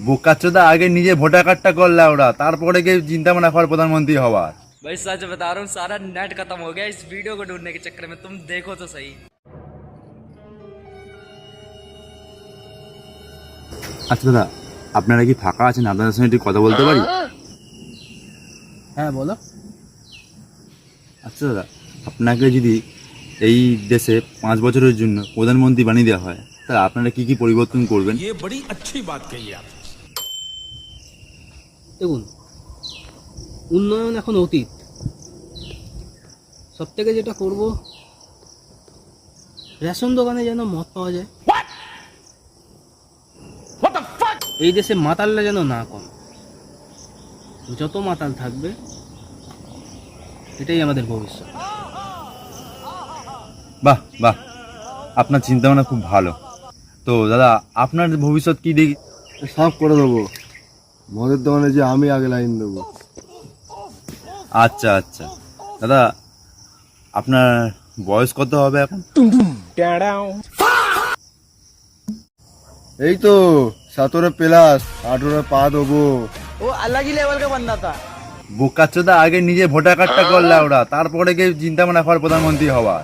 বোকাচোদা আগে নিজে ভোটার কার্ডটা করলে ওরা, তারপরে গিয়ে চিন্তা ভাবনা কর প্রধানমন্ত্রী হওয়ার। भाई सच बता रहा हूँ, सारा नेट खत्म हो गया इस वीडियो को ढूंढने के चक्कर में। तुम देखो तो सही। আচ্ছা দাদা, আপনারা কি ফাঁকা আছেন? আপনাদের সঙ্গে একটু কথা বলতে পারি? হ্যাঁ বলো। আচ্ছা দাদা, আপনাকে যদি এই দেশে 5 বছরের জন্য প্রধানমন্ত্রী বানিয়ে দেওয়া হয়, তাহলে আপনারা কি কি পরিবর্তন করবেন? ये बड़ी अच्छी बात कही आप। দেখুন, উন্নয়ন এখন অতীত। সব থেকে যেটা করব, রেশন দোকানে যেন মদ পাওয়া যায়। এই দেশে মাতালরা যেন না কম, যত মাতাল থাকবে এটাই আমাদের ভবিষ্যৎ। বাহ বাহ, আপনার চিন্তা ভাবনা খুব ভালো। তো দাদা, আপনার ভবিষ্যৎ কি দেখি? সব করে দেবো, মদের দোকানে যে আমি আগে লাইন দেবো। আচ্ছা আচ্ছা দাদা, আপনার বয়স কত হবে এখন? এই তো 17+ 18 পা দেবো। বোকাচোদা আগে নিজে ভোটার কার্ডটা করলে ওরা, তারপরে গিয়ে চিন্তা ভাবনা কর প্রধানমন্ত্রী হওয়ার।